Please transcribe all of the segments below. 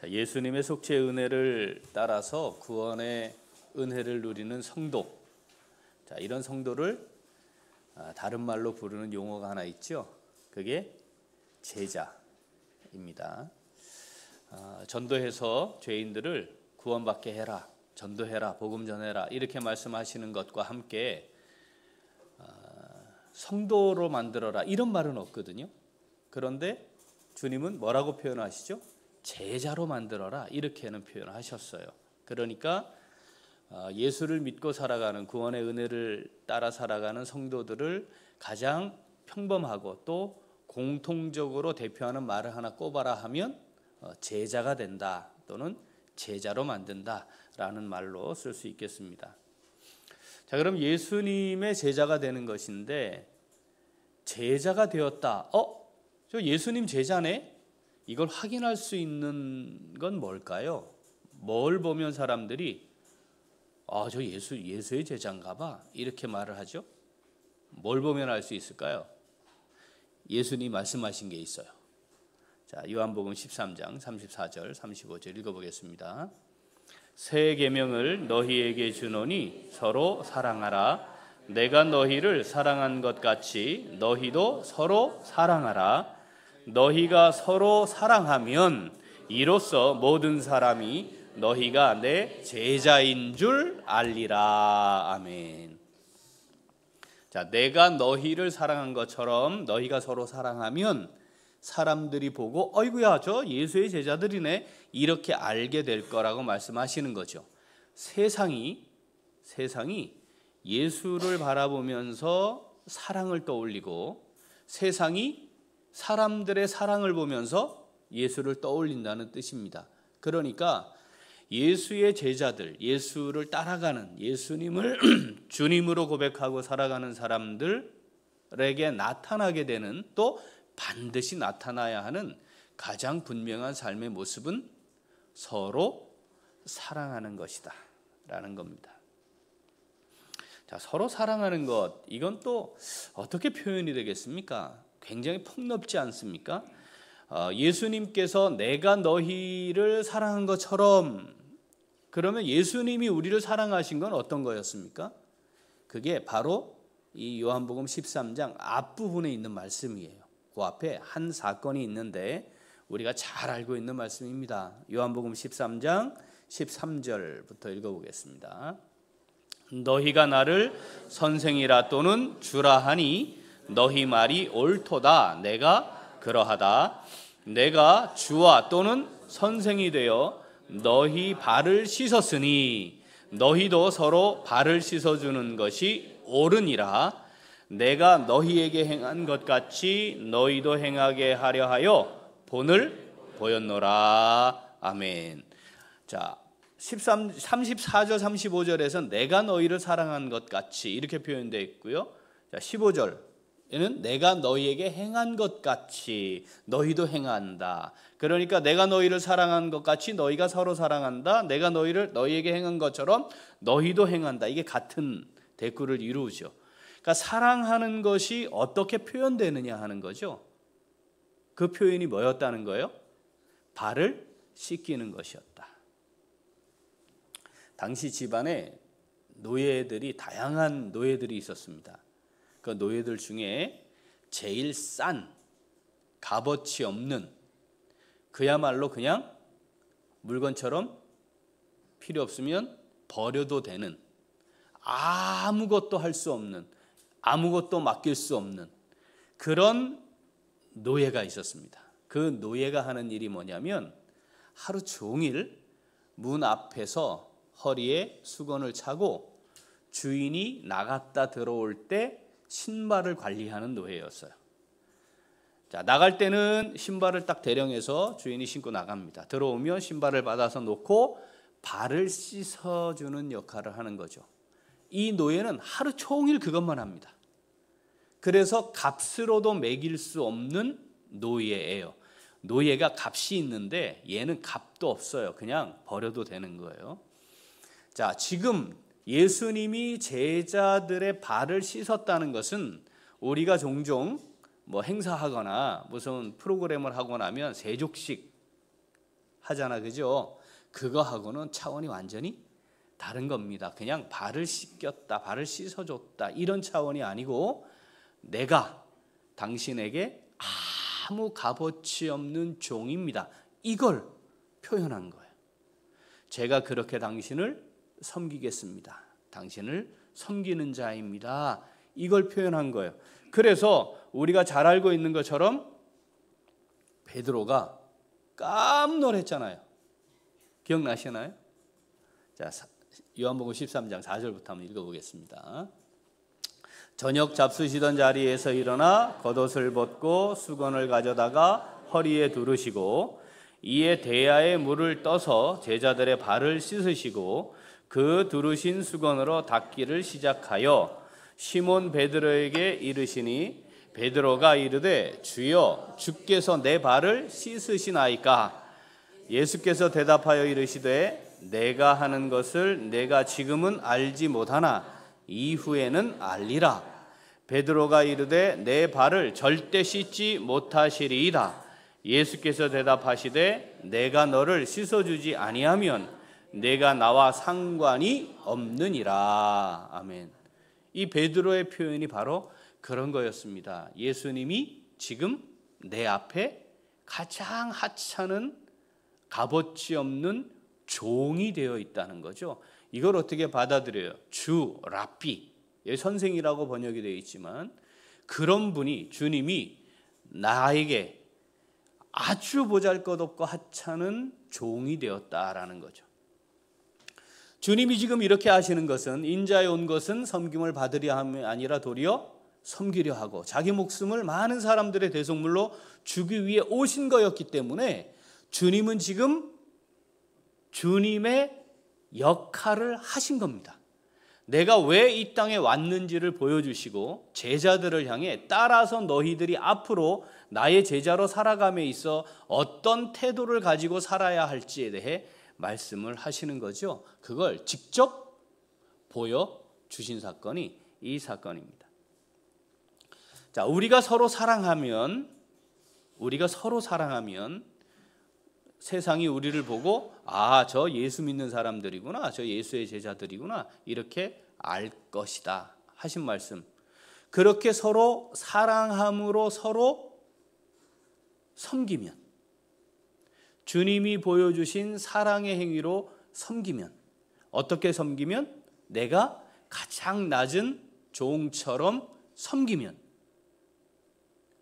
예수님의 속죄의 은혜를 따라서 구원의 은혜를 누리는 성도. 이런 성도를 다른 말로 부르는 용어가 하나 있죠. 그게 제자입니다. 전도해서 죄인들을 구원받게 해라, 전도해라, 복음 전해라 이렇게 말씀하시는 것과 함께 성도로 만들어라 이런 말은 없거든요. 그런데 주님은 뭐라고 표현하시죠? 제자로 만들어라 이렇게는 표현하셨어요. 그러니까 예수를 믿고 살아가는, 구원의 은혜를 따라 살아가는 성도들을 가장 평범하고 또 공통적으로 대표하는 말을 하나 꼽아라 하면 제자가 된다 또는 제자로 만든다라는 말로 쓸 수 있겠습니다. 자, 그럼 예수님의 제자가 되는 것인데 제자가 되었다. 저 예수님 제자네? 이걸 확인할 수 있는 건 뭘까요? 뭘 보면 사람들이 저 예수의 제자인가 봐 이렇게 말을 하죠? 뭘 보면 알 수 있을까요? 예수님 말씀하신 게 있어요. 자, 요한복음 13장 34절 35절 읽어보겠습니다. 새 계명을 너희에게 주노니 서로 사랑하라. 내가 너희를 사랑한 것 같이 너희도 서로 사랑하라. 너희가 서로 사랑하면 이로써 모든 사람이 너희가 내 제자인 줄 알리라. 아멘. 자, 내가 너희를 사랑한 것처럼 너희가 서로 사랑하면 사람들이 보고 어이구야 저 예수의 제자들이네 이렇게 알게 될 거라고 말씀하시는 거죠. 세상이 예수를 바라보면서 사랑을 떠올리고 세상이 사람들의 사랑을 보면서 예수를 떠올린다는 뜻입니다. 그러니까 예수의 제자들, 예수를 따라가는, 예수님을 주님으로 고백하고 살아가는 사람들에게 나타나게 되는, 또 반드시 나타나야 하는 가장 분명한 삶의 모습은 서로 사랑하는 것이다 라는 겁니다. 자, 서로 사랑하는 것, 이건 또 어떻게 표현이 되겠습니까? 굉장히 폭넓지 않습니까? 예수님께서 내가 너희를 사랑한 것처럼, 그러면 예수님이 우리를 사랑하신 건 어떤 거였습니까? 그게 바로 이 요한복음 13장 앞부분에 있는 말씀이에요. 그 앞에 한 사건이 있는데 우리가 잘 알고 있는 말씀입니다. 요한복음 13장 13절부터 읽어보겠습니다. 너희가 나를 선생이라 또는 주라 하니 너희 말이 옳도다. 내가 그러하다. 내가 주와 또는 선생이 되어 너희 발을 씻었으니 너희도 서로 발을 씻어주는 것이 옳으니라. 내가 너희에게 행한 것 같이 너희도 행하게 하려 하여 본을 보였노라. 아멘. 자, 34절 35절에서 내가 너희를 사랑한 것 같이 이렇게 표현되어 있고요. 자, 15절에는 내가 너희에게 행한 것 같이 너희도 행한다. 그러니까 내가 너희를 사랑한 것 같이 너희가 서로 사랑한다. 내가 너희에게 행한 것처럼 너희도 행한다. 이게 같은 대꾸를 이루죠. 그러니까 사랑하는 것이 어떻게 표현되느냐 하는 거죠. 그 표현이 뭐였다는 거예요? 발을 씻기는 것이었다. 당시 집안에 노예들이, 다양한 노예들이 있었습니다. 그 노예들 중에 제일 싼, 값어치 없는, 그야말로 그냥 물건처럼 필요 없으면 버려도 되는, 아무것도 할 수 없는, 아무것도 맡길 수 없는 그런 노예가 있었습니다. 그 노예가 하는 일이 뭐냐면 하루 종일 문 앞에서 허리에 수건을 차고 주인이 나갔다 들어올 때 신발을 관리하는 노예였어요. 자, 나갈 때는 신발을 딱 대령해서 주인이 신고 나갑니다. 들어오면 신발을 받아서 놓고 발을 씻어주는 역할을 하는 거죠. 이 노예는 하루 종일 그것만 합니다. 그래서 값으로도 매길 수 없는 노예예요. 노예가 값이 있는데 얘는 값도 없어요. 그냥 버려도 되는 거예요. 자, 지금 예수님이 제자들의 발을 씻었다는 것은 우리가 종종 행사하거나 무슨 프로그램을 하고 나면 세족식 하잖아, 그죠? 그거하고는 차원이 완전히 다른 겁니다. 그냥 발을 씻겼다, 발을 씻어줬다 이런 차원이 아니고 내가 당신에게 아무 값어치 없는 종입니다. 이걸 표현한 거예요. 제가 그렇게 당신을 섬기겠습니다. 당신을 섬기는 자입니다. 이걸 표현한 거예요. 그래서 우리가 잘 알고 있는 것처럼 베드로가 깜놀했잖아요. 기억나시나요? 자, 요한복음 13장 4절부터 한번 읽어보겠습니다. 저녁 잡수시던 자리에서 일어나 겉옷을 벗고 수건을 가져다가 허리에 두르시고 이에 대야에 물을 떠서 제자들의 발을 씻으시고 그 두르신 수건으로 닦기를 시작하여 시몬 베드로에게 이르시니 베드로가 이르되 주여 주께서 내 발을 씻으시나이까? 예수께서 대답하여 이르시되 내가 하는 것을 내가 지금은 알지 못하나 이후에는 알리라. 베드로가 이르되 내 발을 절대 씻지 못하시리이다. 예수께서 대답하시되 내가 너를 씻어주지 아니하면 내가 나와 상관이 없느니라. 아멘. 이 베드로의 표현이 바로 그런 거였습니다. 예수님이 지금 내 앞에 가장 하찮은 값어치 없는 종이 되어 있다는 거죠. 이걸 어떻게 받아들여요? 주, 랍비, 선생이라고 번역이 되어 있지만 그런 분이, 주님이 나에게 아주 보잘것없고 하찮은 종이 되었다라는 거죠. 주님이 지금 이렇게 하시는 것은 인자에 온 것은 섬김을 받으려 함이 아니라 도리어 섬기려 하고 자기 목숨을 많은 사람들의 대속물로 주기 위해 오신 거였기 때문에 주님은 지금 주님의 역할을 하신 겁니다. 내가 왜 이 땅에 왔는지를 보여주시고 제자들을 향해 따라서 너희들이 앞으로 나의 제자로 살아감에 있어 어떤 태도를 가지고 살아야 할지에 대해 말씀을 하시는 거죠. 그걸 직접 보여주신 사건이 이 사건입니다. 자, 우리가 서로 사랑하면 세상이 우리를 보고 저 예수 믿는 사람들이구나, 저 예수의 제자들이구나 이렇게 알 것이다 하신 말씀. 그렇게 서로 사랑함으로 서로 섬기면, 주님이 보여주신 사랑의 행위로 섬기면, 어떻게 섬기면? 내가 가장 낮은 종처럼 섬기면,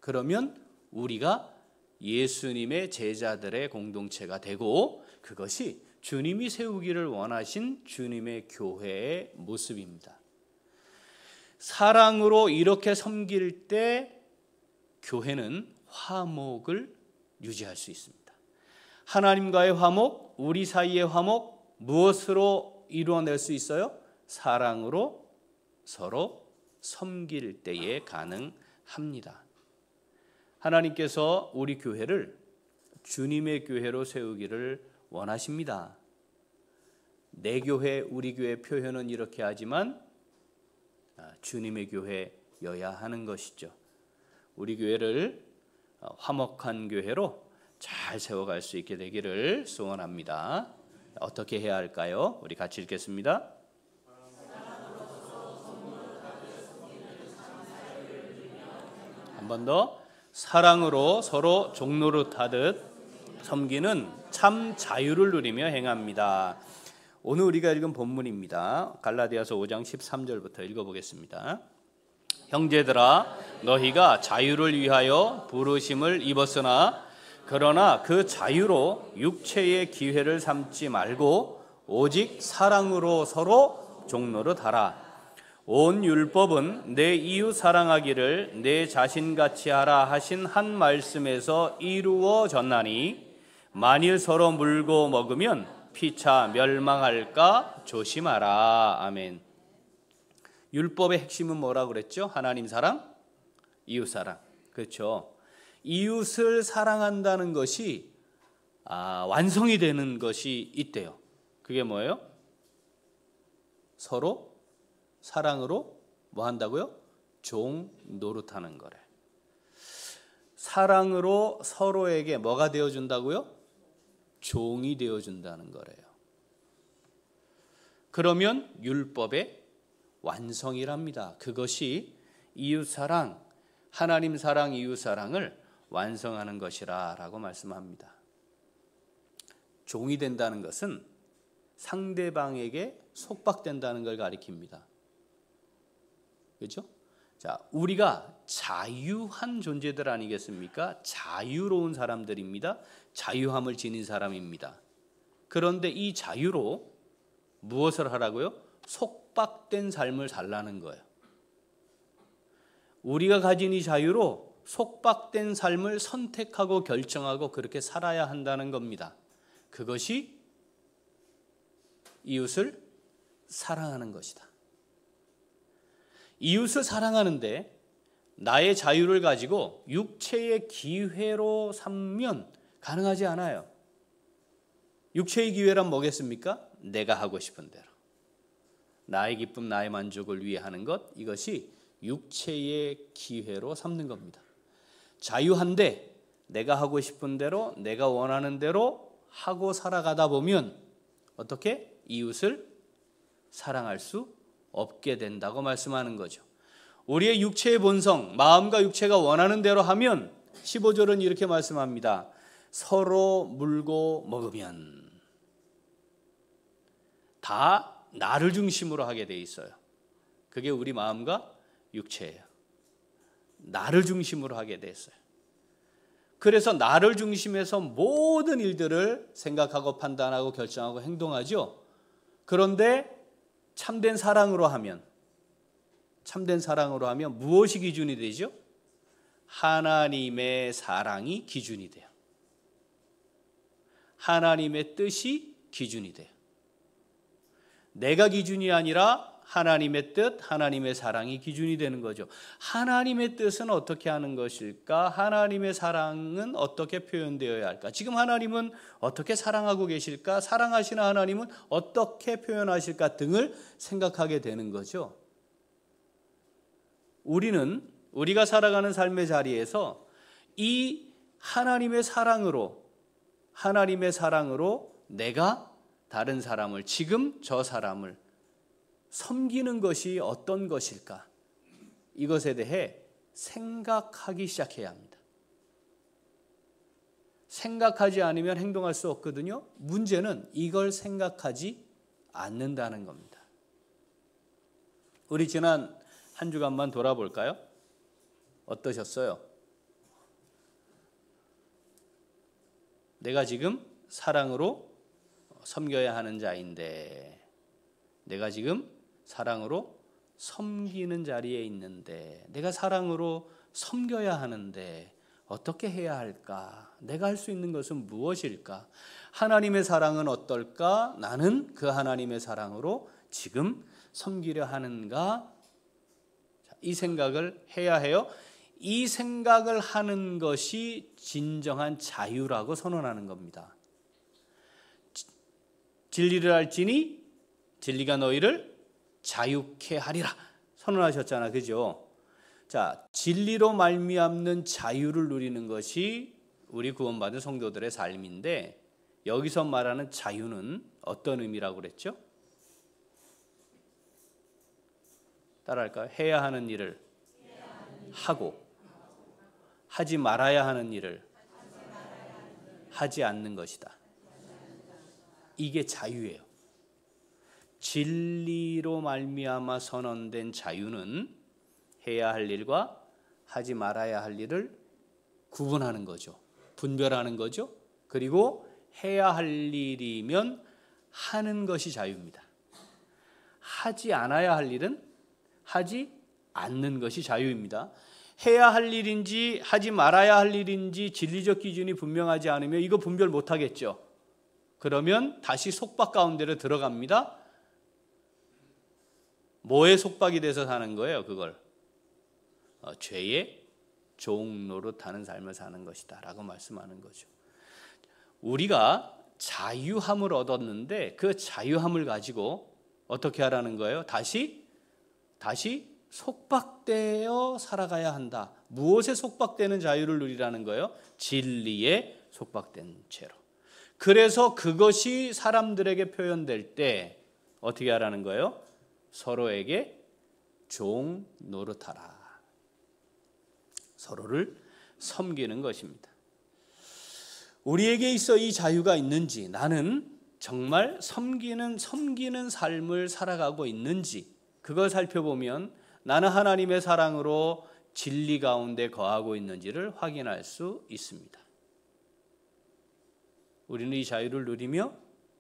그러면 우리가 예수님의 제자들의 공동체가 되고 그것이 주님이 세우기를 원하신 주님의 교회의 모습입니다. 사랑으로 이렇게 섬길 때 교회는 화목을 유지할 수 있습니다. 하나님과의 화목, 우리 사이의 화목 무엇으로 이루어낼 수 있어요? 사랑으로 서로 섬길 때에 가능합니다. 하나님께서 우리 교회를 주님의 교회로 세우기를 원하십니다. 내 교회, 우리 교회 표현은 이렇게 하지만 주님의 교회여야 하는 것이죠. 우리 교회를 화목한 교회로 잘 세워갈 수 있게 되기를 소원합니다. 어떻게 해야 할까요? 우리 같이 읽겠습니다. 한 번 더. 사랑으로 서로 종노릇하듯 섬기는 참 자유를 누리며 행합니다. 오늘 우리가 읽은 본문입니다. 갈라디아서 5장 13절부터 읽어보겠습니다. 형제들아, 너희가 자유를 위하여 부르심을 입었으나 그러나 그 자유로 육체의 기회를 삼지 말고 오직 사랑으로 서로 종노릇하라. 온 율법은 내 이웃 사랑하기를 내 자신같이 하라 하신 한 말씀에서 이루어졌나니 만일 서로 물고 먹으면 피차 멸망할까 조심하라. 아멘. 율법의 핵심은 뭐라고 그랬죠? 하나님 사랑, 이웃 사랑. 그렇죠. 이웃을 사랑한다는 것이 완성이 되는 것이 있대요. 그게 뭐예요? 서로 사랑으로 뭐 한다고요? 종 노릇하는 거래. 사랑으로 서로에게 뭐가 되어준다고요? 종이 되어준다는 거래요. 그러면 율법의 완성이랍니다. 그것이 이웃사랑, 하나님 사랑, 이웃사랑을 완성하는 것이라 라고 말씀합니다. 종이 된다는 것은 상대방에게 속박된다는 걸 가리킵니다. 그렇죠? 자, 우리가 자유한 존재들 아니겠습니까? 자유로운 사람들입니다. 자유함을 지닌 사람입니다. 그런데 이 자유로 무엇을 하라고요? 속박된 삶을 살라는 거예요. 우리가 가진 이 자유로 속박된 삶을 선택하고 결정하고 그렇게 살아야 한다는 겁니다. 그것이 이웃을 사랑하는 것이다. 이웃을 사랑하는데 나의 자유를 가지고 육체의 기회로 삼면 가능하지 않아요. 육체의 기회란 뭐겠습니까? 내가 하고 싶은 대로. 나의 기쁨, 나의 만족을 위해 하는 것, 이것이 육체의 기회로 삼는 겁니다. 자유한데 내가 하고 싶은 대로, 내가 원하는 대로 하고 살아가다 보면 어떻게? 이웃을 사랑할 수 없게 된다고 말씀하는 거죠. 우리의 육체의 본성, 마음과 육체가 원하는 대로 하면 15절은 이렇게 말씀합니다. 서로 물고 먹으면 다 나를 중심으로 하게 돼 있어요. 그게 우리 마음과 육체예요. 나를 중심으로 하게 됐어요. 그래서 나를 중심해서 모든 일들을 생각하고 판단하고 결정하고 행동하죠. 그런데 참된 사랑으로 하면 무엇이 기준이 되죠? 하나님의 사랑이 기준이 돼요. 하나님의 뜻이 기준이 돼요. 내가 기준이 아니라 하나님의 뜻, 하나님의 사랑이 기준이 되는 거죠. 하나님의 뜻은 어떻게 하는 것일까? 하나님의 사랑은 어떻게 표현되어야 할까? 지금 하나님은 어떻게 사랑하고 계실까? 사랑하시는 하나님은 어떻게 표현하실까? 등을 생각하게 되는 거죠. 우리가 살아가는 삶의 자리에서 이 하나님의 사랑으로 내가 다른 사람을, 지금 저 사람을 섬기는 것이 어떤 것일까? 이것에 대해 생각하기 시작해야 합니다. 생각하지 않으면 행동할 수 없거든요. 문제는 이걸 생각하지 않는다는 겁니다. 우리 지난 한 주간만 돌아볼까요? 어떠셨어요? 내가 지금 사랑으로 섬겨야 하는 자인데, 내가 지금 사랑으로 섬기는 자리에 있는데, 내가 사랑으로 섬겨야 하는데 어떻게 해야 할까? 내가 할 수 있는 것은 무엇일까? 하나님의 사랑은 어떨까? 나는 그 하나님의 사랑으로 지금 섬기려 하는가? 이 생각을 해야 해요. 이 생각을 하는 것이 진정한 자유라고 선언하는 겁니다. 진리를 알지니 진리가 너희를 자유케 하리라 선언하셨잖아, 그죠? 자, 진리로 말미암는 자유를 누리는 것이 우리 구원받은 성도들의 삶인데, 여기서 말하는 자유는 어떤 의미라고 그랬죠? 따라할까요? 해야 하는 일을 하고 하지 말아야 하는 일을 하지 않는 것이다. 이게 자유예요. 진리로 말미암아 선언된 자유는 해야 할 일과 하지 말아야 할 일을 구분하는 거죠. 분별하는 거죠. 그리고 해야 할 일이면 하는 것이 자유입니다. 하지 않아야 할 일은 하지 않는 것이 자유입니다. 해야 할 일인지 하지 말아야 할 일인지 진리적 기준이 분명하지 않으면 이거 분별 못하겠죠. 그러면 다시 속박 가운데로 들어갑니다. 뭐에 속박이 돼서 사는 거예요? 그걸 죄의 종 노릇하는 삶을 사는 것이다 라고 말씀하는 거죠. 우리가 자유함을 얻었는데 그 자유함을 가지고 어떻게 하라는 거예요? 다시 속박되어 살아가야 한다. 무엇에 속박되는 자유를 누리라는 거예요? 진리에 속박된 채로. 그래서 그것이 사람들에게 표현될 때 어떻게 하라는 거예요? 서로에게 종 노릇하라. 서로를 섬기는 것입니다. 우리에게 있어 이 자유가 있는지, 나는 정말 섬기는 삶을 살아가고 있는지, 그걸 살펴보면 나는 하나님의 사랑으로 진리 가운데 거하고 있는지를 확인할 수 있습니다. 우리는 이 자유를 누리며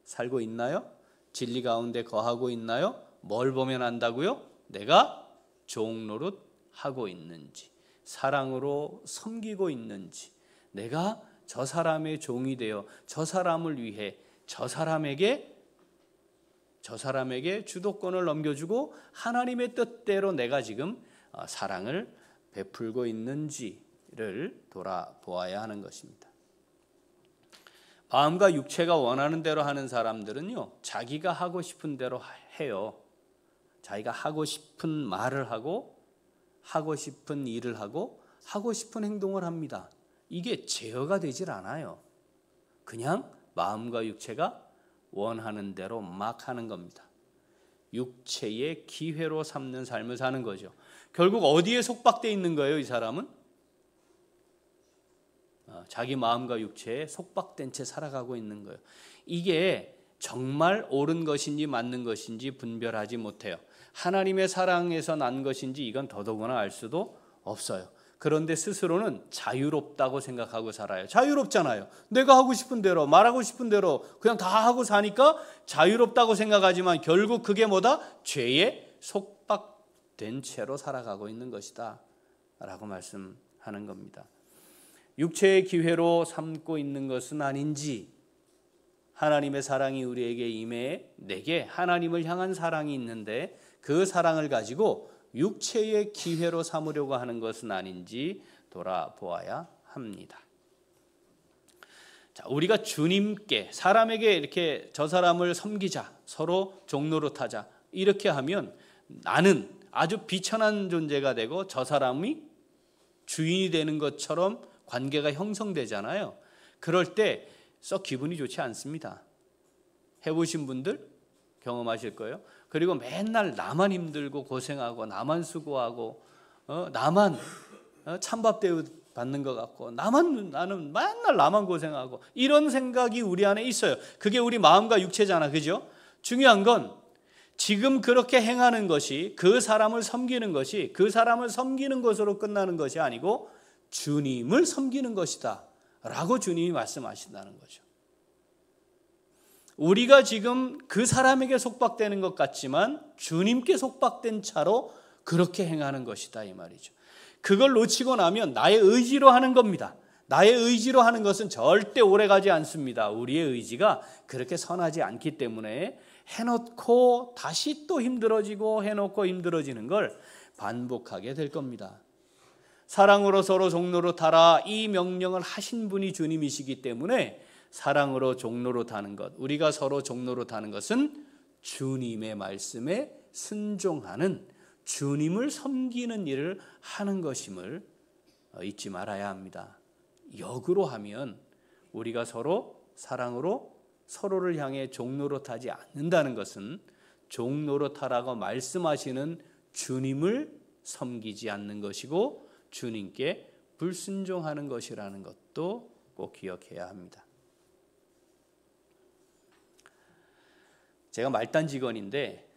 살고 있나요? 진리 가운데 거하고 있나요? 뭘 보면 안다고요? 내가 종 노릇하고 있는지, 사랑으로 섬기고 있는지, 내가 저 사람의 종이 되어 저 사람을 위해 저 사람에게 주도권을 넘겨주고 하나님의 뜻대로 내가 지금 사랑을 베풀고 있는지를 돌아보아야 하는 것입니다. 마음과 육체가 원하는 대로 하는 사람들은요, 자기가 하고 싶은 대로 해요. 자기가 하고 싶은 말을 하고 하고 싶은 일을 하고 하고 싶은 행동을 합니다. 이게 제어가 되질 않아요. 그냥 마음과 육체가 원하는 대로 막 하는 겁니다. 육체의 기회로 삼는 삶을 사는 거죠. 결국 어디에 속박되어 있는 거예요, 이 사람은? 자기 마음과 육체에 속박된 채 살아가고 있는 거예요. 이게 정말 옳은 것인지 맞는 것인지 분별하지 못해요. 하나님의 사랑에서 난 것인지 이건 더더구나 알 수도 없어요. 그런데 스스로는 자유롭다고 생각하고 살아요. 자유롭잖아요. 내가 하고 싶은 대로, 말하고 싶은 대로 그냥 다 하고 사니까 자유롭다고 생각하지만 결국 그게 뭐다? 죄에 속박된 채로 살아가고 있는 것이다 라고 말씀하는 겁니다. 육체의 기회로 삼고 있는 것은 아닌지, 하나님의 사랑이 우리에게 임해 내게 하나님을 향한 사랑이 있는데 그 사랑을 가지고 육체의 기회로 삼으려고 하는 것은 아닌지 돌아보아야 합니다. 자, 우리가 주님께, 사람에게 이렇게 저 사람을 섬기자, 서로 종노릇하자 이렇게 하면 나는 아주 비천한 존재가 되고 저 사람이 주인이 되는 것처럼 관계가 형성되잖아요. 그럴 때 썩 기분이 좋지 않습니다. 해보신 분들 경험하실 거예요. 그리고 맨날 나만 힘들고 고생하고 나만 수고하고 나만 찬밥 대우 받는 것 같고 나는 맨날 나만 고생하고 이런 생각이 우리 안에 있어요. 그게 우리 마음과 육체잖아, 그죠? 중요한 건 지금 그렇게 행하는 것이 그 사람을 섬기는 것이 그 사람을 섬기는 것으로 끝나는 것이 아니고 주님을 섬기는 것이다 라고 주님이 말씀하신다는 거죠. 우리가 지금 그 사람에게 속박되는 것 같지만 주님께 속박된 차로 그렇게 행하는 것이다 이 말이죠. 그걸 놓치고 나면 나의 의지로 하는 겁니다. 나의 의지로 하는 것은 절대 오래가지 않습니다. 우리의 의지가 그렇게 선하지 않기 때문에 해놓고 다시 또 힘들어지고 해놓고 힘들어지는 걸 반복하게 될 겁니다. 사랑으로 서로 종노릇하라 이 명령을 하신 분이 주님이시기 때문에 사랑으로 종노릇하는 것, 우리가 서로 종노릇하는 것은 주님의 말씀에 순종하는, 주님을 섬기는 일을 하는 것임을 잊지 말아야 합니다. 역으로 하면 우리가 서로 사랑으로 서로를 향해 종노릇하지 않는다는 것은 종노릇하라고 말씀하시는 주님을 섬기지 않는 것이고 주님께 불순종하는 것이라는 것도 꼭 기억해야 합니다. 제가 말단 직원인데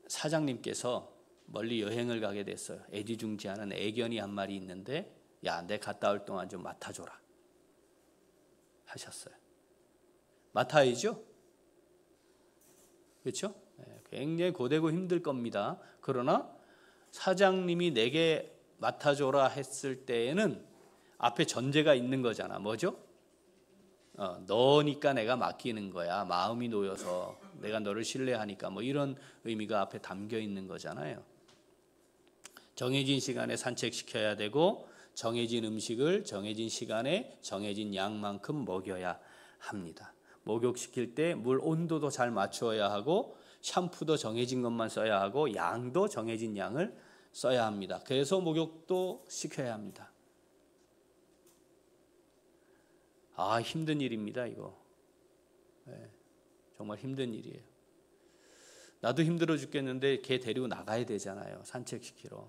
사장님께서 멀리 여행을 가게 됐어요. 애지중지하는 애견이 한 마리 있는데 야, 내 갔다 올 동안 좀 맡아줘라 하셨어요. 맡아야죠. 그렇죠? 굉장히 고되고 힘들 겁니다. 그러나 사장님이 내게 맡아줘라 했을 때에는 앞에 전제가 있는 거잖아. 뭐죠? 너니까 내가 맡기는 거야. 마음이 놓여서 내가 너를 신뢰하니까 뭐 이런 의미가 앞에 담겨 있는 거잖아요. 정해진 시간에 산책시켜야 되고 정해진 음식을 정해진 시간에 정해진 양만큼 먹여야 합니다. 목욕시킬 때 물 온도도 잘 맞추어야 하고 샴푸도 정해진 것만 써야 하고 양도 정해진 양을 써야 합니다. 그래서 목욕도 시켜야 합니다. 힘든 일입니다, 이거. 정말 힘든 일이에요. 나도 힘들어 죽겠는데 개 데리고 나가야 되잖아요. 산책시키러.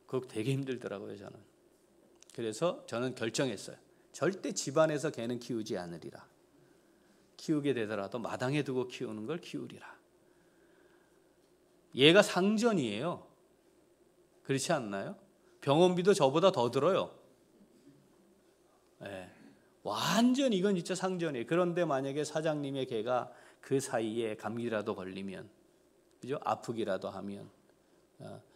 그거 되게 힘들더라고요, 저는. 그래서 저는 결정했어요. 절대 집안에서 개는 키우지 않으리라. 키우게 되더라도 마당에 두고 키우는 걸 키우리라. 얘가 상전이에요. 그렇지 않나요? 병원비도 저보다 더 들어요. 네. 완전 이건 진짜 상전이에요. 그런데 만약에 사장님의 개가 그 사이에 감기라도 걸리면, 그죠? 아프기라도 하면,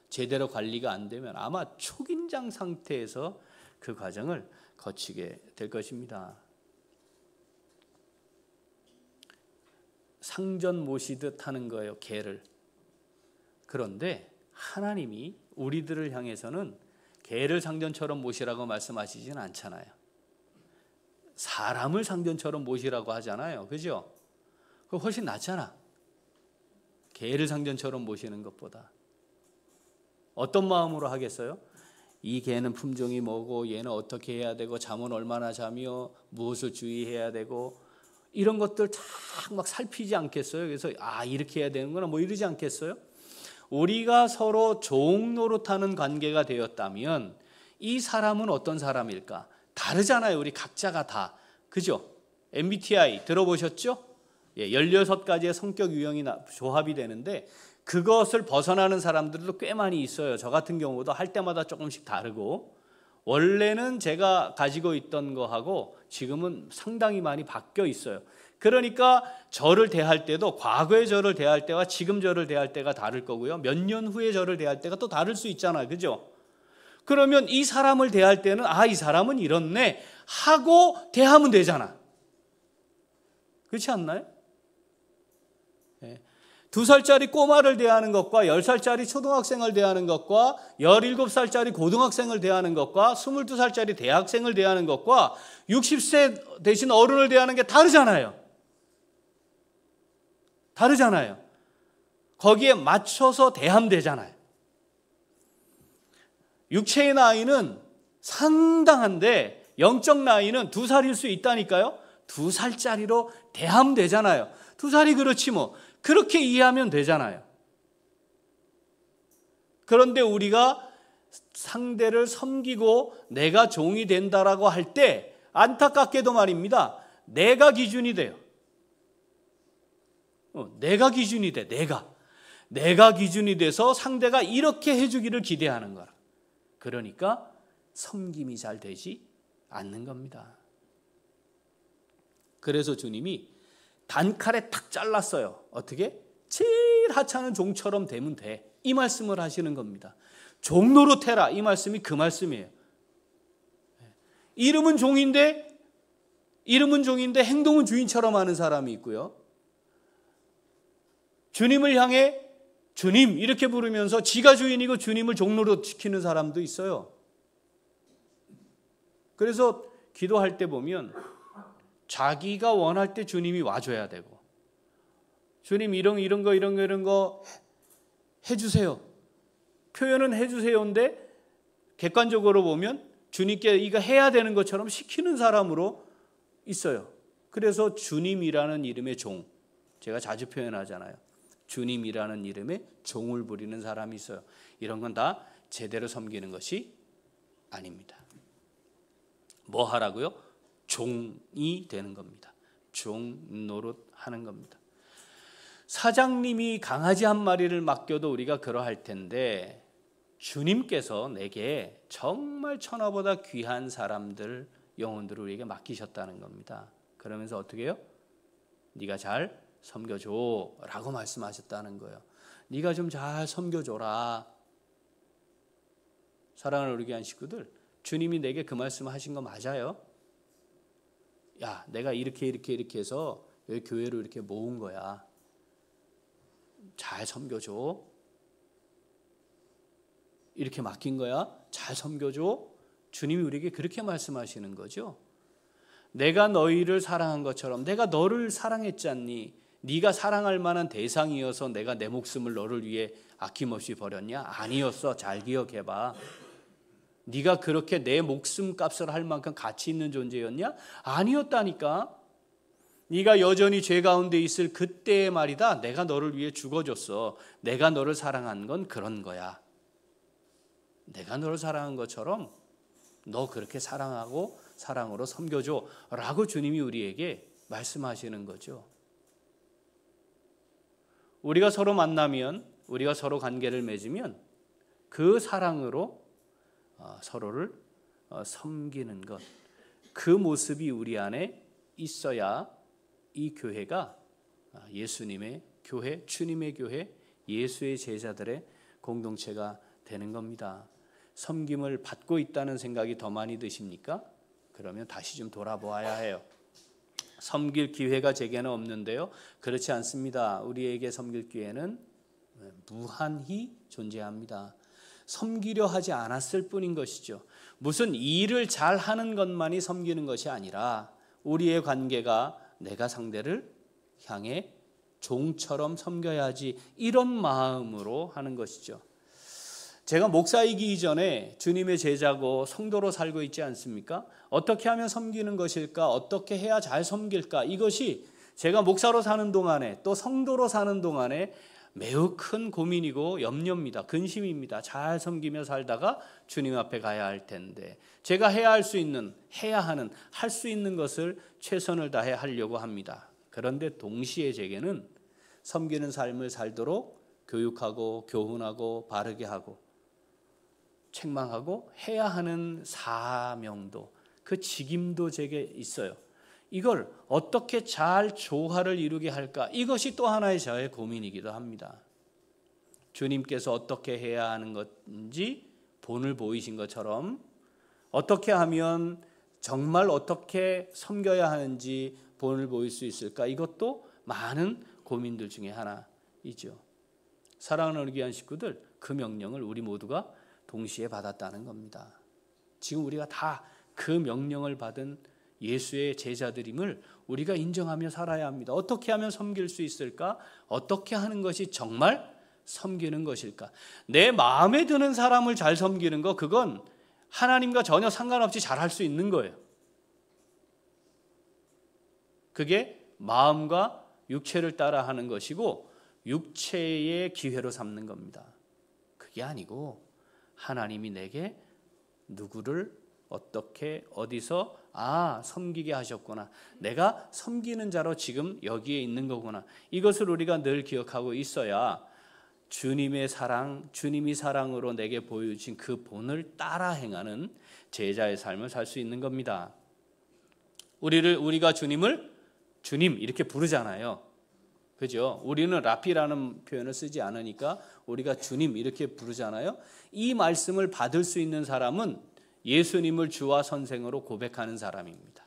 제대로 관리가 안 되면 아마 초긴장 상태에서 그 과정을 거치게 될 것입니다. 상전 모시듯 하는 거예요, 개를. 그런데 하나님이 우리들을 향해서는 개를 상전처럼 모시라고 말씀하시진 않잖아요. 사람을 상전처럼 모시라고 하잖아요. 그죠? 그거 훨씬 낫잖아. 개를 상전처럼 모시는 것보다. 어떤 마음으로 하겠어요? 이 개는 품종이 뭐고 얘는 어떻게 해야 되고 잠은 얼마나 자며 무엇을 주의해야 되고 이런 것들 다 막 살피지 않겠어요? 그래서 이렇게 해야 되는구나 뭐 이러지 않겠어요? 우리가 서로 종 노릇하는 관계가 되었다면 이 사람은 어떤 사람일까? 다르잖아요. 우리 각자가 다. 그죠? MBTI 들어보셨죠? 16가지의 성격 유형이 조합이 되는데 그것을 벗어나는 사람들도 꽤 많이 있어요. 저 같은 경우도 할 때마다 조금씩 다르고 원래는 제가 가지고 있던 거하고 지금은 상당히 많이 바뀌어 있어요. 그러니까 저를 대할 때도 과거의 저를 대할 때와 지금 저를 대할 때가 다를 거고요. 몇 년 후에 저를 대할 때가 또 다를 수 있잖아요. 그죠? 그러면 이 사람을 대할 때는 이 사람은 이렇네 하고 대하면 되잖아. 그렇지 않나요? 2살짜리 꼬마를 대하는 것과 10살짜리 초등학생을 대하는 것과 17살짜리 고등학생을 대하는 것과 22살짜리 대학생을 대하는 것과 60세 되신 어른을 대하는 게 다르잖아요. 다르잖아요. 거기에 맞춰서 대하면 되잖아요. 육체의 나이는 상당한데 영적 나이는 2살일 수 있다니까요. 2살짜리로 대하면 되잖아요. 2살이 그렇지 뭐. 그렇게 이해하면 되잖아요. 그런데 우리가 상대를 섬기고 내가 종이 된다라고 할 때 안타깝게도 말입니다. 내가 기준이 돼요. 내가 기준이 돼. 내가 기준이 돼서 상대가 이렇게 해주기를 기대하는 거라. 그러니까 섬김이 잘 되지 않는 겁니다. 그래서 주님이 단칼에 탁 잘랐어요. 어떻게? 제일 하찮은 종처럼 되면 돼. 이 말씀을 하시는 겁니다. 종 노릇해라. 이 말씀이 그 말씀이에요. 이름은 종인데 행동은 주인처럼 하는 사람이 있고요. 주님을 향해 주님 이렇게 부르면서 지가 주인이고 주님을 종 노릇 시키는 사람도 있어요. 그래서 기도할 때 보면 자기가 원할 때 주님이 와줘야 되고 주님 이런 거 해주세요. 표현은 해주세요인데 객관적으로 보면 주님께 이거 해야 되는 것처럼 시키는 사람으로 있어요. 그래서 주님이라는 이름의 종, 제가 자주 표현하잖아요. 주님이라는 이름의 종을 부리는 사람이 있어요. 이런 건 다 제대로 섬기는 것이 아닙니다. 뭐 하라고요? 종이 되는 겁니다. 종 노릇하는 겁니다. 사장님이 강아지 한 마리를 맡겨도 우리가 그러할 텐데 주님께서 내게 정말 천하보다 귀한 사람들, 영혼들을 우리에게 맡기셨다는 겁니다. 그러면서 어떻게 해요? 네가 잘 섬겨줘 라고 말씀하셨다는 거예요. 네가 좀 잘 섬겨줘라. 사랑하는 우리 귀한 식구들, 주님이 내게 그 말씀 하신 거 맞아요? 야, 내가 이렇게 해서 여기 교회로 이렇게 모은 거야. 잘 섬겨줘. 이렇게 맡긴 거야. 잘 섬겨줘. 주님이 우리에게 그렇게 말씀하시는 거죠. 내가 너희를 사랑한 것처럼 내가 너를 사랑했지 않니? 네가 사랑할 만한 대상이어서 내가 내 목숨을 너를 위해 아낌없이 버렸냐? 아니었어. 잘 기억해봐. 네가 그렇게 내 목숨 값을 할 만큼 가치 있는 존재였냐? 아니었다니까. 네가 여전히 죄 가운데 있을 그때의 말이다. 내가 너를 위해 죽어줬어. 내가 너를 사랑한 건 그런 거야. 내가 너를 사랑한 것처럼 너 그렇게 사랑하고 사랑으로 섬겨줘 라고 주님이 우리에게 말씀하시는 거죠. 우리가 서로 만나면, 우리가 서로 관계를 맺으면 그 사랑으로 서로를 섬기는 것, 그 모습이 우리 안에 있어야 이 교회가 예수님의 교회, 주님의 교회, 예수의 제자들의 공동체가 되는 겁니다. 섬김을 받고 있다는 생각이 더 많이 드십니까? 그러면 다시 좀 돌아보아야 해요. 섬길 기회가 제게는 없는데요. 그렇지 않습니다. 우리에게 섬길 기회는 무한히 존재합니다. 섬기려 하지 않았을 뿐인 것이죠. 무슨 일을 잘하는 것만이 섬기는 것이 아니라 우리의 관계가 내가 상대를 향해 종처럼 섬겨야지, 이런 마음으로 하는 것이죠. 제가 목사이기 이전에 주님의 제자고 성도로 살고 있지 않습니까? 어떻게 하면 섬기는 것일까? 어떻게 해야 잘 섬길까? 이것이 제가 목사로 사는 동안에 또 성도로 사는 동안에 매우 큰 고민이고 염려입니다. 근심입니다. 잘 섬기며 살다가 주님 앞에 가야 할 텐데 제가 할 수 있는 것을 최선을 다해 하려고 합니다. 그런데 동시에 제게는 섬기는 삶을 살도록 교육하고 교훈하고 바르게 하고 책망하고 해야 하는 사명도, 그 직임도 제게 있어요. 이걸 어떻게 잘 조화를 이루게 할까? 이것이 또 하나의 저의 고민이기도 합니다. 주님께서 어떻게 해야 하는 건지 본을 보이신 것처럼 어떻게 하면 정말 어떻게 섬겨야 하는지 본을 보일 수 있을까? 이것도 많은 고민들 중에 하나이죠. 사랑하는 우리 귀한 식구들, 그 명령을 우리 모두가 동시에 받았다는 겁니다. 지금 우리가 다 그 명령을 받은 예수의 제자들임을 우리가 인정하며 살아야 합니다. 어떻게 하면 섬길 수 있을까? 어떻게 하는 것이 정말 섬기는 것일까? 내 마음에 드는 사람을 잘 섬기는 거, 그건 하나님과 전혀 상관없이 잘할 수 있는 거예요. 그게 마음과 육체를 따라 하는 것이고 육체의 기회로 삼는 겁니다. 그게 아니고 하나님이 내게 누구를 어떻게 어디서 섬기게 하셨구나, 내가 섬기는 자로 지금 여기에 있는 거구나, 이것을 우리가 늘 기억하고 있어야 주님의 사랑, 주님이 사랑으로 내게 보여주신 그 본을 따라 행하는 제자의 삶을 살 수 있는 겁니다. 우리가 주님을 주님 이렇게 부르잖아요. 그죠? 우리는 라피라는 표현을 쓰지 않으니까 우리가 주님 이렇게 부르잖아요. 이 말씀을 받을 수 있는 사람은 예수님을 주와 선생으로 고백하는 사람입니다.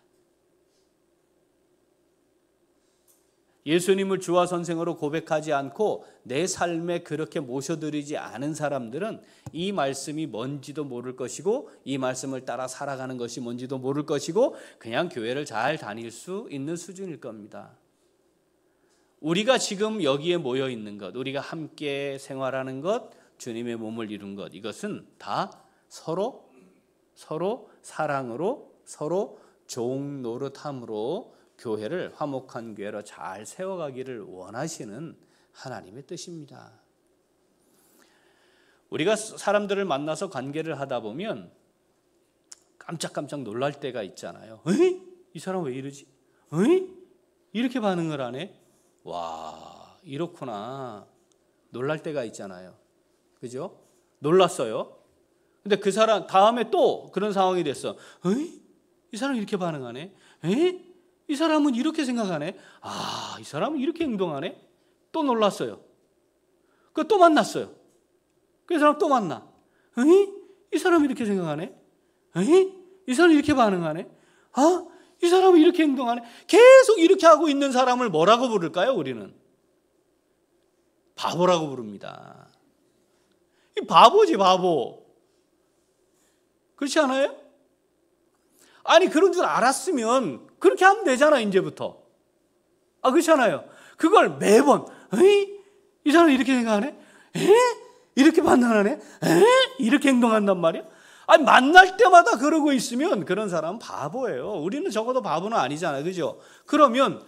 예수님을 주와 선생으로 고백하지 않고 내 삶에 그렇게 모셔드리지 않은 사람들은 이 말씀이 뭔지도 모를 것이고 이 말씀을 따라 살아가는 것이 뭔지도 모를 것이고 그냥 교회를 잘 다닐 수 있는 수준일 겁니다. 우리가 지금 여기에 모여 있는 것, 우리가 함께 생활하는 것, 주님의 몸을 이룬 것, 이것은 다 서로 사랑으로, 서로 종 노릇함으로 교회를 화목한 교회로 잘 세워가기를 원하시는 하나님의 뜻입니다. 우리가 사람들을 만나서 관계를 하다 보면 깜짝깜짝 놀랄 때가 있잖아요. 에이? 이 사람 왜 이러지? 에이? 이렇게 반응을 하네? 와, 이렇구나. 놀랄 때가 있잖아요. 그죠? 놀랐어요. 근데 그 사람 다음에 또 그런 상황이 됐어. 에이? 이 사람 이렇게 반응하네? 에이? 이 사람은 이렇게 생각하네? 이 사람은 이렇게 행동하네? 또 놀랐어요. 또 만났어요. 그 사람 또 만나. 에이? 이 사람이 이렇게 생각하네? 에이? 이 사람이 이렇게 반응하네? 이 사람은 이렇게 행동하네? 계속 이렇게 하고 있는 사람을 뭐라고 부를까요? 우리는 바보라고 부릅니다. 이 바보지, 바보. 그렇지 않아요? 아니, 그런 줄 알았으면 그렇게 하면 되잖아, 이제부터. 그렇지 않아요? 그걸 매번, 이 사람이 이렇게 생각하네? 이렇게 반응하네? 이렇게 행동한단 말이야? 아니, 만날 때마다 그러고 있으면 그런 사람은 바보예요. 우리는 적어도 바보는 아니잖아요. 그죠? 그러면,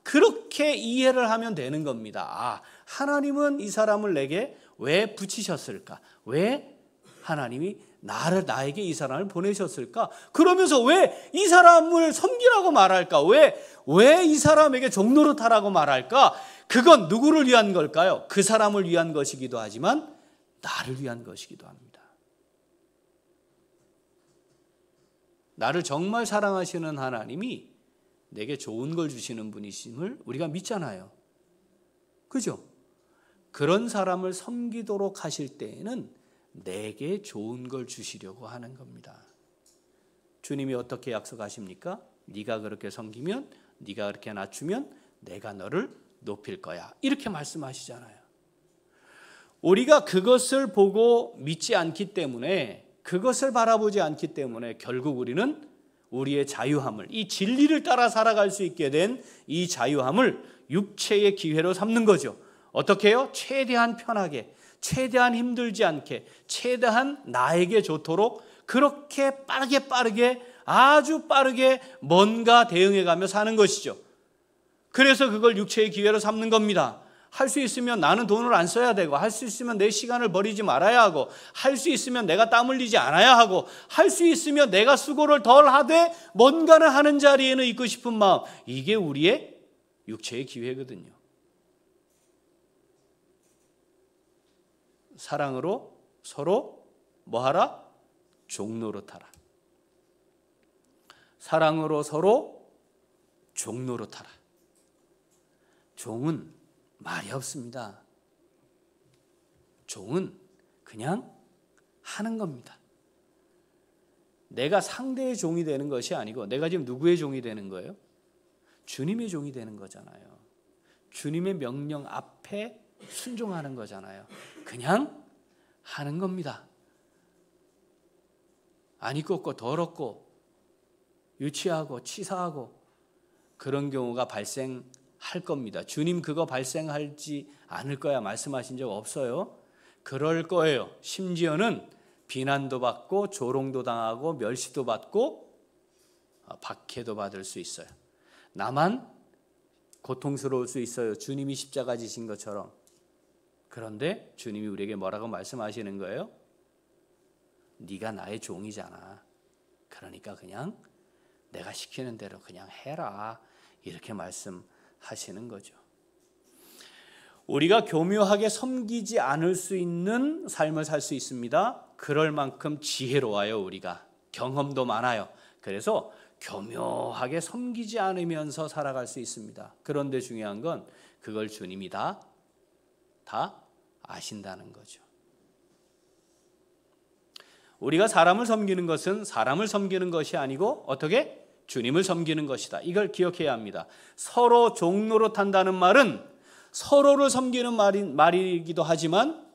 그렇게 이해를 하면 되는 겁니다. 아, 하나님은 이 사람을 내게 왜 붙이셨을까? 왜 하나님이 나에게 이 사람을 보내셨을까? 그러면서 왜 이 사람을 섬기라고 말할까? 왜 이 사람에게 종노릇하라고 말할까? 그건 누구를 위한 걸까요? 그 사람을 위한 것이기도 하지만 나를 위한 것이기도 합니다. 나를 정말 사랑하시는 하나님이 내게 좋은 걸 주시는 분이심을 우리가 믿잖아요. 그죠? 그런 사람을 섬기도록 하실 때에는 내게 좋은 걸 주시려고 하는 겁니다. 주님이 어떻게 약속하십니까? 네가 그렇게 섬기면, 네가 그렇게 낮추면 내가 너를 높일 거야. 이렇게 말씀하시잖아요. 우리가 그것을 보고 믿지 않기 때문에, 그것을 바라보지 않기 때문에 결국 우리는 우리의 자유함을, 이 진리를 따라 살아갈 수 있게 된 이 자유함을 육체의 기회로 삼는 거죠. 어떻게 해요? 최대한 편하게, 최대한 힘들지 않게, 최대한 나에게 좋도록 그렇게 빠르게 아주 빠르게 뭔가 대응해가며 사는 것이죠. 그래서 그걸 육체의 기회로 삼는 겁니다. 할 수 있으면 나는 돈을 안 써야 되고, 할 수 있으면 내 시간을 버리지 말아야 하고, 할 수 있으면 내가 땀 흘리지 않아야 하고, 할 수 있으면 내가 수고를 덜 하되 뭔가를 하는 자리에는 있고 싶은 마음, 이게 우리의 육체의 기회거든요. 사랑으로 서로 뭐하라? 종노릇하라. 사랑으로 서로 종노릇하라. 종은 말이 없습니다. 종은 그냥 하는 겁니다. 내가 상대의 종이 되는 것이 아니고 내가 지금 누구의 종이 되는 거예요? 주님의 종이 되는 거잖아요. 주님의 명령 앞에 순종하는 거잖아요. 그냥 하는 겁니다. 안 입고 더럽고 유치하고 치사하고 그런 경우가 발생할 겁니다. 주님 그거 발생하지 않을 거야 말씀하신 적 없어요. 그럴 거예요. 심지어는 비난도 받고 조롱도 당하고 멸시도 받고 박해도 받을 수 있어요. 나만 고통스러울 수 있어요. 주님이 십자가 지신 것처럼. 그런데 주님이 우리에게 뭐라고 말씀하시는 거예요? 네가 나의 종이잖아. 그러니까 그냥 내가 시키는 대로 그냥 해라. 이렇게 말씀하시는 거죠. 우리가 교묘하게 섬기지 않을 수 있는 삶을 살 수 있습니다. 그럴 만큼 지혜로워요. 우리가 경험도 많아요. 그래서 교묘하게 섬기지 않으면서 살아갈 수 있습니다. 그런데 중요한 건 그걸 주님이 다 아신다는 거죠. 우리가 사람을 섬기는 것은 사람을 섬기는 것이 아니고 어떻게? 주님을 섬기는 것이다. 이걸 기억해야 합니다. 서로 종노릇한다는 말은 서로를 섬기는 말이기도 하지만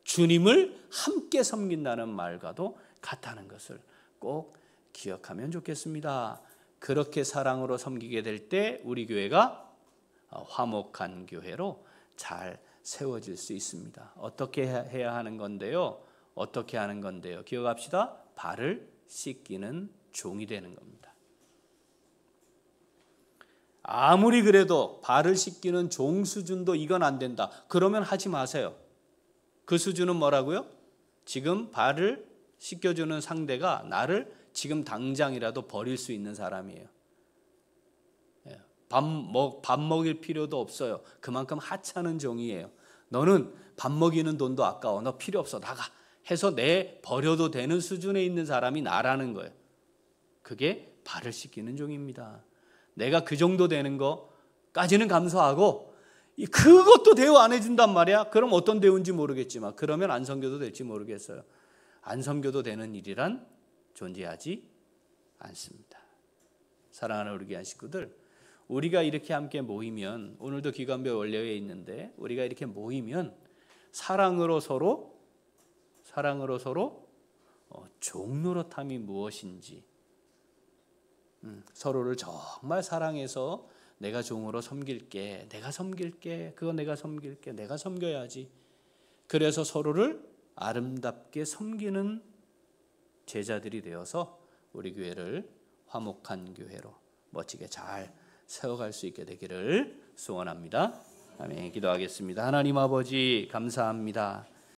주님을 함께 섬긴다는 말과도 같다는 것을 꼭 기억하면 좋겠습니다. 그렇게 사랑으로 섬기게 될 때 우리 교회가 화목한 교회로 잘 세워질 수 있습니다. 어떻게 해야 하는 건데요? 어떻게 하는 건데요? 기억합시다. 발을 씻기는 종이 되는 겁니다. 아무리 그래도 발을 씻기는 종 수준도 이건 안 된다. 그러면 하지 마세요. 그 수준은 뭐라고요? 지금 발을 씻겨주는 상대가 나를 지금 당장이라도 버릴 수 있는 사람이에요. 밥 먹일 필요도 없어요. 그만큼 하찮은 종이에요. 너는 밥 먹이는 돈도 아까워. 너 필요 없어. 나가. 해서 내 버려도 되는 수준에 있는 사람이 나라는 거예요. 그게 발을 씻기는 종입니다. 내가 그 정도 되는 거까지는 감사하고 그것도 대우 안 해준단 말이야. 그럼 어떤 대우인지 모르겠지만 그러면 안 섬겨도 될지 모르겠어요. 안 섬겨도 되는 일이란 존재하지 않습니다. 사랑하는 우리 귀한 식구들, 우리가 이렇게 함께 모이면 오늘도 기관배 원래에 있는데 우리가 이렇게 모이면 사랑으로 서로 종노릇함이 무엇인지 서로를 정말 사랑해서 내가 종으로 섬길게, 내가 섬길게, 그거 내가 섬길게, 내가 섬겨야지. 그래서 서로를 아름답게 섬기는 제자들이 되어서 우리 교회를 화목한 교회로 멋지게 잘 세워갈 수 있게 되기를 소원합니다. 아멘. 기도하겠습니다. 하나님 아버지 감사합니다.